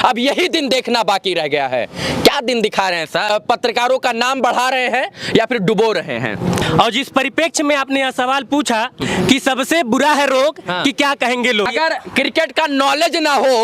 अब यही दिन देखना बाकी रह गया है। क्या दिन दिखा रहे हैं सर? पत्रकारों का नाम बढ़ा रहे हैं या फिर डुबो रहे हैं? और जिस परिप्रेक्ष्य में आपने यह सवाल पूछा कि सबसे बुरा है रोग कि क्या कहेंगे लोग, अगर क्रिकेट का नॉलेज ना हो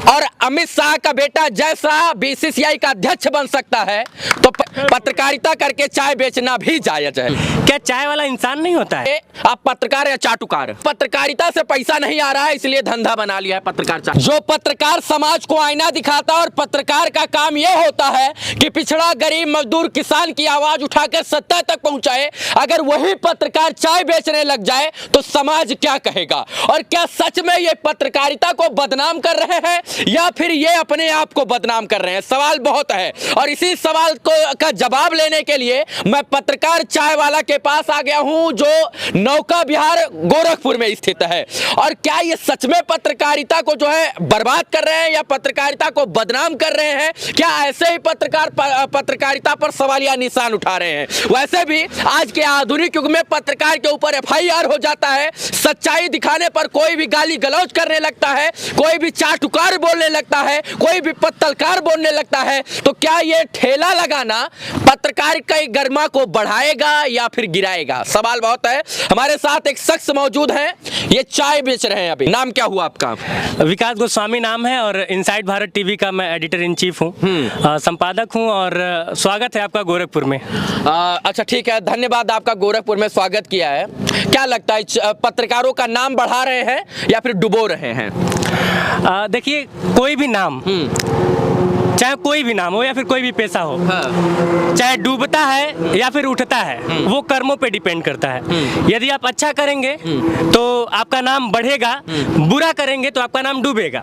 और अमित शाह का बेटा जैसा बीसीसीआई का अध्यक्ष बन सकता है तो पत्रकारिता करके चाय बेचना भी जायज है। क्या चाय वाला इंसान नहीं होता है? आप पत्रकार या चाटुकार? पत्रकारिता से पैसा नहीं आ रहा है इसलिए धंधा बना लिया है पत्रकार। जो पत्रकार समाज को आईना दिखाता है और पत्रकार का काम यह होता है कि पिछड़ा, गरीब, मजदूर, किसान की आवाज उठाकर सत्ता तक पहुंचाए। अगर वही पत्रकार चाय बेचने लग जाए तो समाज क्या कहेगा? और क्या सच में ये पत्रकारिता को बदनाम कर रहे हैं या फिर ये अपने आप को बदनाम कर रहे हैं? सवाल बहुत है और इसी सवाल का जवाब लेने के लिए मैं पत्रकार चाय वाला के पास आ गया हूं जो नौका विहार गोरखपुर में स्थित है। और क्या ये सच में पत्रकारिता को जो है बर्बाद कर रहे हैं या पत्रकारिता को बदनाम कर रहे हैं? क्या ऐसे ही पत्रकार पत्रकारिता पर सवालिया निशान उठा रहे हैं? वैसे भी आज के आधुनिक युग में पत्रकार के ऊपर एफआईआर हो जाता है। सच्चाई दिखाने पर कोई भी गाली गलौज करने लगता है, कोई भी चाटुकार बोलने लगता है, कोई भी पत्तलकार बोलने लगता है। तो क्या ये ठेला लगाना पत्रकार की गरिमा को बढ़ाएगा या फिर गिराएगा? सवाल बहुत है। हमारे साथ एक शख्स मौजूद है, ये चाय बेच रहे हैं। अभी नाम क्या हुआ आपका? विकास गोस्वामी नाम है और इनसाइड भारत टीवी का मैं एडिटर इन चीफ हूँ, संपादक हूँ। और स्वागत है आपका गोरखपुर में। अच्छा ठीक है, धन्यवाद आपका चाहे में स्वागत किया है। क्या लगता है पत्रकारों का नाम बढ़ा रहे हैं या फिर डुबो रहे हैं? देखिए, कोई भी नाम, चाहे कोई भी नाम हो या फिर कोई भी पेशा हो, चाहे डूबता है या फिर उठता है, वो कर्मों पे डिपेंड करता है। यदि आप अच्छा करेंगे तो आपका नाम बढ़ेगा, बुरा करेंगे तो आपका नाम डूबेगा।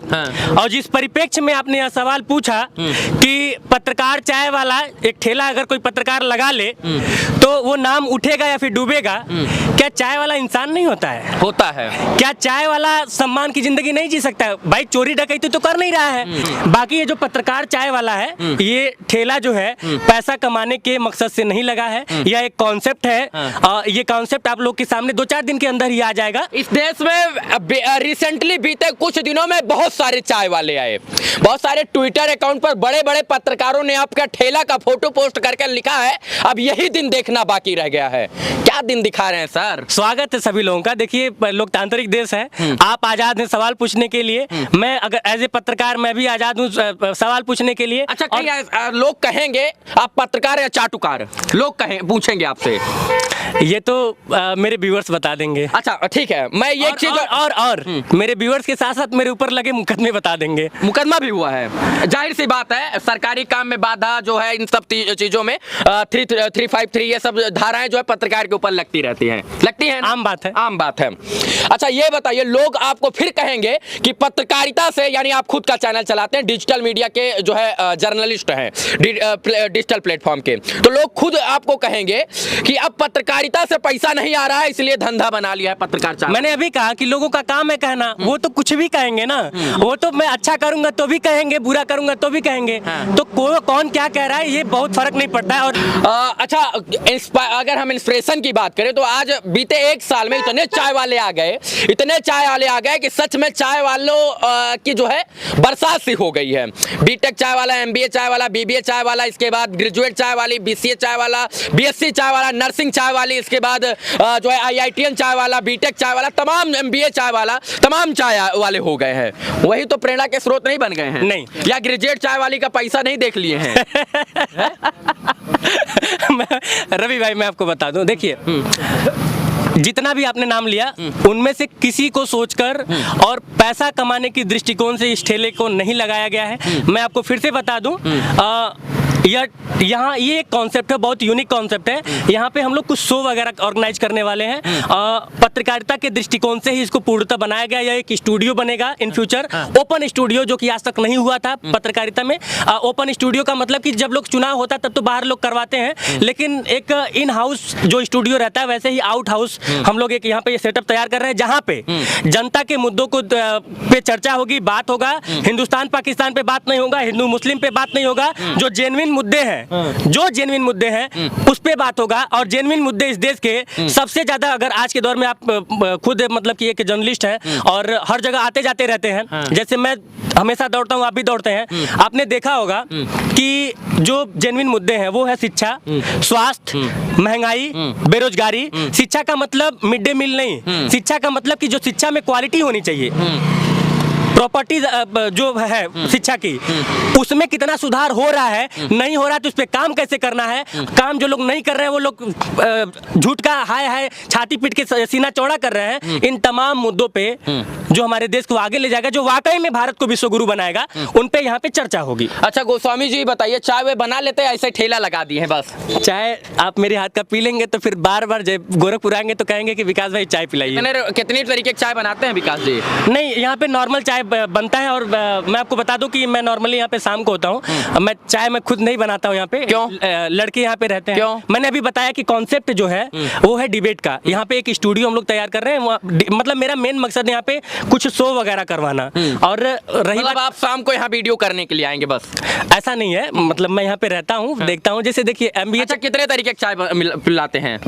और जिस परिप्रेक्ष्य में आपने यह सवाल पूछा कि पत्रकार चाय वाला एक ठेला अगर कोई पत्रकार लगा ले तो वो नाम उठेगा या फिर डूबेगा, क्या चाय वाला इंसान नहीं होता है? होता है। क्या चाय वाला सम्मान की जिंदगी नहीं जी सकता है? भाई चोरी डकैती तो कर नहीं रहा है। बाकी ये जो पत्रकार चाय वाला है, ये ठेला जो है पैसा कमाने के मकसद से नहीं लगा है। यह एक कॉन्सेप्ट है। ये कॉन्सेप्ट आप लोग के सामने 2-4 दिन के अंदर ही आ जाएगा। इस देश में रिसेंटली बीते कुछ दिनों में बहुत सारे चाय वाले आए। बहुत सारे ट्विटर अकाउंट पर बड़े बड़े पत्रकारों ने आपका ठेला का फोटो पोस्ट करके लिखा है अब यही दिन देखना बाकी रह गया है। क्या दिन दिखा रहे हैं सर? स्वागत है सभी लोगों का। देखिए, लोकतांत्रिक देश है, आप आजाद हैं सवाल पूछने के लिए। मैं अगर एज ए पत्रकार मैं भी आजाद हूँ सवाल पूछने के लिए। अच्छा, लोग कहेंगे आप पत्रकार या चाटुकार? लोग पूछेंगे आपसे। ये तो मेरे व्यूअर्स बता देंगे। अच्छा ठीक है, मैं ये चीज और मेरे व्यूअर्स के साथ साथ मेरे ऊपर लगे मुकदमे बता देंगे। मुकदमा भी हुआ है, जाहिर सी बात है। सरकारी काम में बाधा जो है, इन सब चीजों में 353 ये सब धाराएं जो है पत्रकार के ऊपर लगती रहती हैं। लगती है, आम बात है, आम बात है। अच्छा ये बताइए, लोग आपको फिर कहेंगे कि पत्रकारिता से, यानी आप खुद का चैनल चलाते हैं, डिजिटल मीडिया के जो है जर्नलिस्ट हैं डिजिटल प्लेटफॉर्म के, तो लोग खुद आपको कहेंगे कि अब पत्रकारिता से पैसा नहीं आ रहा है इसलिए धंधा बना लिया है पत्रकार चाय। मैंने अभी कहा कि लोगों का काम है कहना, वो तो कुछ भी कहेंगे ना। वो तो मैं अच्छा करूंगा तो भी कहेंगे, बुरा करूंगा तो भी कहेंगे। तो कौन क्या कह रहा है ये बहुत फर्क नहीं पड़ता है। और अच्छा, अगर हम इंस्पिरेशन की बात करें तो आज बीते 1 साल में इतने चाय वाले आ गए, कि सच में चाय वालों की जो है बरसात सी हो गई है। बीटेक चाय वाला, एमबीए चाय वाला, बीबीए चाय वाला, इसके बाद ग्रेजुएट चाय वाली, बीसीए चाय वाला, बीएससी चाय वाला, नर्सिंग चाय वाली, इसके बाद जो है आईआईटीएन चाय वाला, बीटेक चाय वाला, तमाम एमबीए चाय वाला, तमाम चाय वाले हो गए हैं। वही तो प्रेरणा के स्रोत नहीं बन गए हैं? नहीं। या ग्रेजुएट चाय वाली का पैसा नहीं देख लिए हैं? रवि भाई मैं आपको बता दूं, देखिए जितना भी आपने नाम लिया उनमें से किसी को सोचकर और पैसा कमाने की दृष्टिकोण से इस ठेले को नहीं लगाया गया है। मैं आपको फिर से बता दूं, यहाँ ये एक कॉन्सेप्ट है, बहुत यूनिक कॉन्सेप्ट है। यहाँ पे हम लोग कुछ शो वगैरह ऑर्गेनाइज करने वाले हैं। पत्रकारिता के दृष्टिकोण से ही इसको पूर्णतः बनाया गया। यह एक स्टूडियो बनेगा इन फ्यूचर, ओपन स्टूडियो, जो कि आज तक नहीं हुआ था पत्रकारिता में। ओपन स्टूडियो का मतलब कि जब लोग चुनाव होता तब तो बाहर लोग करवाते हैं, लेकिन एक इन हाउस जो स्टूडियो रहता है वैसे ही आउट हाउस हम लोग एक यहाँ पे सेटअप तैयार कर रहे हैं, जहाँ पे जनता के मुद्दों को पे चर्चा होगी, बात होगा। हिंदुस्तान पाकिस्तान पे बात नहीं होगा, हिंदू मुस्लिम पे बात नहीं होगा। जो जेन्युइन मुद्दे हैं, जो जेन्युइन मुद्दे हैं उस पे बात होगा। और जेन्युइन मुद्दे इस देश के सबसे ज्यादा, अगर आज के दौर में आप खुद मतलब कि एक जर्नलिस्ट हैं और हर जगह आते जाते रहते हैं, जैसे मैं हमेशा दौड़ता हूँ, आप भी दौड़ते हैं, आपने देखा होगा कि जो जेन्युइन मुद्दे हैं वो है शिक्षा, स्वास्थ्य, महंगाई, बेरोजगारी। शिक्षा का मतलब मिड डे मील नहीं, शिक्षा का मतलब कि जो शिक्षा में क्वालिटी होनी चाहिए, प्रॉपर्टी जो है शिक्षा की, उसमें कितना सुधार हो रहा है, नहीं हो रहा है तो उस पर काम कैसे करना है। काम जो लोग नहीं कर रहे हैं वो लोग झूठ का हाय हाय छाती पीट के सीना चौड़ा कर रहे हैं। इन तमाम मुद्दों पे जो हमारे देश को आगे ले जाएगा, जो वाकई में भारत को विश्व गुरु बनाएगा, उन पे यहाँ पे चर्चा होगी। अच्छा गोस्वामी जी बताइए, चाय वे बना लेते हैं ऐसे ठेला लगा दिए हैं बस? चाय आप मेरे हाथ का पी लेंगे तो फिर बार बार जब गोरखपुर आएंगे तो कहेंगे कि विकास भाई चाय पिलाइए। कितनी तरीके की चाय बनाते हैं विकास जी? नहीं, यहाँ पे नॉर्मल चाय बनता है। और मैं आपको बता दूं कि मैं नॉर्मली यहाँ पे शाम को होता हूँ, मैं चाय मैं खुद नहीं बनाता हूँ यहाँ पे। क्यों? लड़के यहाँ पे रहते हैं। क्यों? मैंने अभी बताया कि कॉन्सेप्ट जो है वो है डिबेट का। यहाँ पे एक स्टूडियो हम लोग तैयार कर रहे हैं, मतलब मेरा मेन मकसद यहाँ पे कुछ शो वगैरह करवाना। और रही मतलब आप शाम को यहाँ वीडियो करने के लिए आएंगे बस? ऐसा नहीं है, मतलब मैं यहाँ पे रहता हूँ, देखता हूँ। जैसे देखिए MBA। अच्छा, कितने तरीके की चाय पिलाते हैं?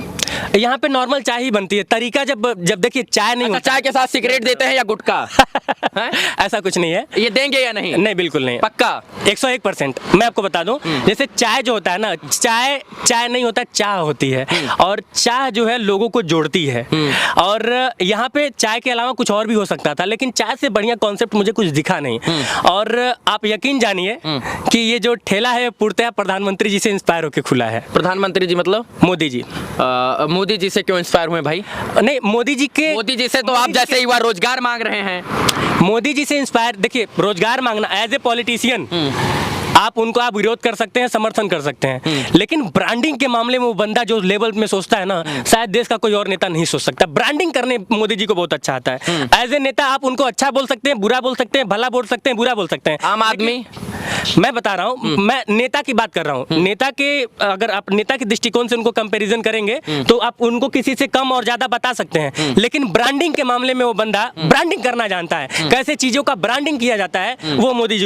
यहाँ पे नॉर्मल चाय ही बनती है। तरीका जब देखिए चाय नहीं अच्छा, चाय के साथ सिगरेट देते हैं या गुटखा? ऐसा कुछ नहीं है। ये देंगे या नहीं? नहीं, बिल्कुल नहीं। पक्का 101%। मैं आपको बता दूं, जैसे चाय जो होता है ना, चाय नहीं होता, चाह होती है। और चाह जो है लोगों को जोड़ती है। और यहाँ पे चाय के अलावा कुछ और भी हो सकता था, लेकिन चाय से बढ़िया कॉन्सेप्ट मुझे कुछ दिखा नहीं। और आप यकीन जानिए कि ये जो ठेला है पूर्णतः प्रधानमंत्री जी से इंस्पायर होकर खुला है। प्रधानमंत्री जी मतलब मोदी जी। मोदी जी से क्यों इंस्पायर हुए भाई? नहीं, मोदी जी से तो आप जैसे युवा रोजगार मांग रहे हैं, मोदी जी से इंस्पायर। देखिए, रोजगार मांगना एज ए पॉलिटिशियन आप विरोध कर सकते हैं, समर्थन कर सकते हैं, लेकिन ब्रांडिंग के मामले में वो बंदा जो लेवल में सोचता है ना, शायद देश का कोई और नेता नहीं सोच सकता। ब्रांडिंग करने मोदी जी को बहुत अच्छा आता है। एज ए नेता आप उनको अच्छा बोल सकते हैं, बुरा बोल सकते हैं, भला बोल सकते हैं, बुरा बोल सकते हैं। आम आदमी, मैं बता रहा हूँ, मैं नेता की बात कर रहा हूँ। नेता के, अगर आप नेता के दृष्टिकोण से उनको कंपैरिजन करेंगे तो आप उनको किसी से कम और ज्यादा बता सकते हैं, लेकिन ब्रांडिंग के मामले में वो बंदा ब्रांडिंग करना जानता है, कैसे चीजों का ब्रांडिंग किया जाता है, वो मोदी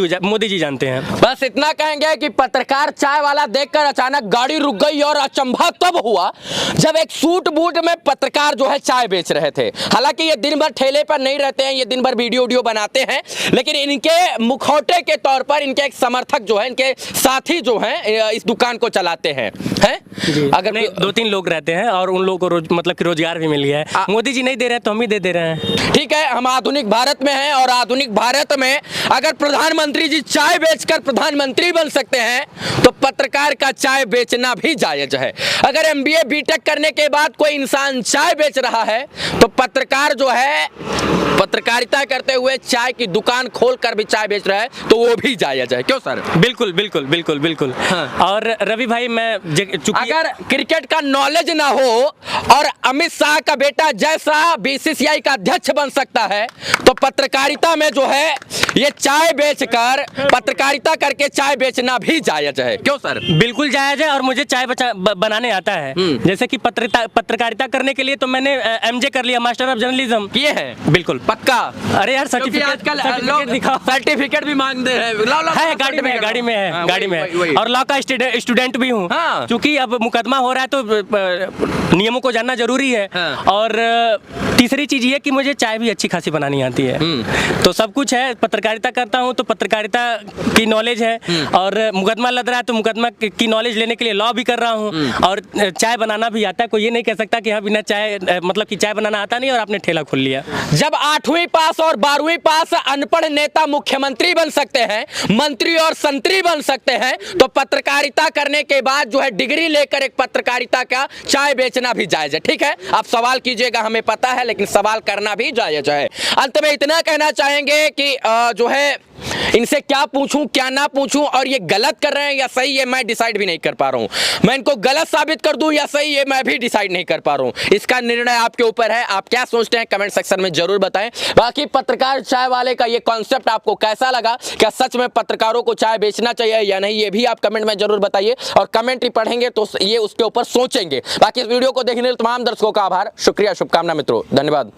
जी जानते हैं। बस इतना कहेंगे कि पत्रकार चाय वाला देखकर अचानक गाड़ी रुक गई और अचंभा तब हुआ जब एक सूट बूट में पत्रकार जो है चाय बेच रहे थे। हालांकि ये दिन भर ठेले पर नहीं रहते हैं, ये दिन भर वीडियो बनाते हैं, लेकिन इनके मुखौटे के तौर पर इनके एक समर्थक जो है, इनके साथी जो हैं इस दुकान को चलाते हैं। अगर नहीं, 2-3 लोग रहते हैं और उन लोगों को मतलब कि रोजगार भी मिल गया है। मोदी जी नहीं दे रहे हैं तो हम ही दे रहे हैं। ठीक है, हम आधुनिक भारत में हैं और आधुनिक भारत में अगर प्रधानमंत्री जी चाय बेचकर प्रधानमंत्री बन सकते हैं तो पत्रकार का चाय बेचना भी जायज है। अगर MBA BTech करने के बाद कोई इंसान चाय बेच रहा है तो पत्रकार जो है पत्रकारिता करते हुए चाय की दुकान खोलकर भी चाय बेच रहा है तो वो भी जायज है। क्यों सर? बिल्कुल बिल्कुल बिल्कुल बिल्कुल। हाँ। और रवि भाई, मैं अगर क्रिकेट का नॉलेज ना हो और अमित शाह का बेटा जैसा BCCI का अध्यक्ष बन सकता है तो पत्रकारिता में जो है ये चाय बेचकर पत्रकारिता करके चाय बेचना भी जायज है। क्यों सर? बिल्कुल जायज है। और मुझे चाय बनाने आता है। जैसे कि पत्रकारिता करने के लिए तो मैंने MJ कर लिया, मास्टर ऑफ जर्नलिज्म किए हैं। बिल्कुल पक्का। अरे यार, सर्टिफिकेट भी मांगते हैं। गाड़ी में है। और लॉ का स्टूडेंट भी हूँ। क्योंकि अब मुकदमा हो रहा है तो नियमों को जानना जरूरी है। और तीसरी चीज ये कि मुझे चाय भी अच्छी खासी बनानी आती है। तो सब कुछ है। पत्रकारिता करता हूँ तो पत्रकारिता की नॉलेज है, और मुकदमा लग रहा है तो मुकदमा की नॉलेज लेने के लिए लॉ भी कर रहा हूँ, और चाय बनाना भी आता है। कोई ये नहीं कह सकता कि हाँ बिना चाय मतलब कि चाय बनाना आता नहीं और आपने ठेला खोल लिया। जब 8वीं पास और 12वीं पास अनपढ़ नेता मुख्यमंत्री बन सकते हैं, मंत्री और संतरी बन सकते हैं, तो पत्रकारिता करने के बाद जो है डिग्री लेकर एक पत्रकारिता का चाय बेचना भी जायज है। ठीक है, आप सवाल कीजिएगा, हमें पता है, लेकिन सवाल करना भी जायज है। अंत में इतना कहना चाहेंगे कि जो है इनसे क्या पूछूं क्या ना पूछूं, और ये गलत कर रहे हैं या सही, ये मैं डिसाइड भी नहीं कर पा रहा हूं। मैं इनको गलत साबित कर दूं या सही, ये मैं भी डिसाइड नहीं कर पा रहा हूं। इसका निर्णय आपके ऊपर है। आप क्या सोचते हैं कमेंट सेक्शन में जरूर बताएं। बाकी पत्रकार चाय वाले का ये कॉन्सेप्ट आपको कैसा लगा? क्या सच में पत्रकारों को चाय बेचना चाहिए या नहीं, ये भी आप कमेंट में जरूर बताइए, और कमेंट पढ़ेंगे तो ये उसके ऊपर सोचेंगे। बाकी इस वीडियो को देखने के लिए तमाम दर्शकों का आभार, शुक्रिया, शुभकामना मित्रों, धन्यवाद।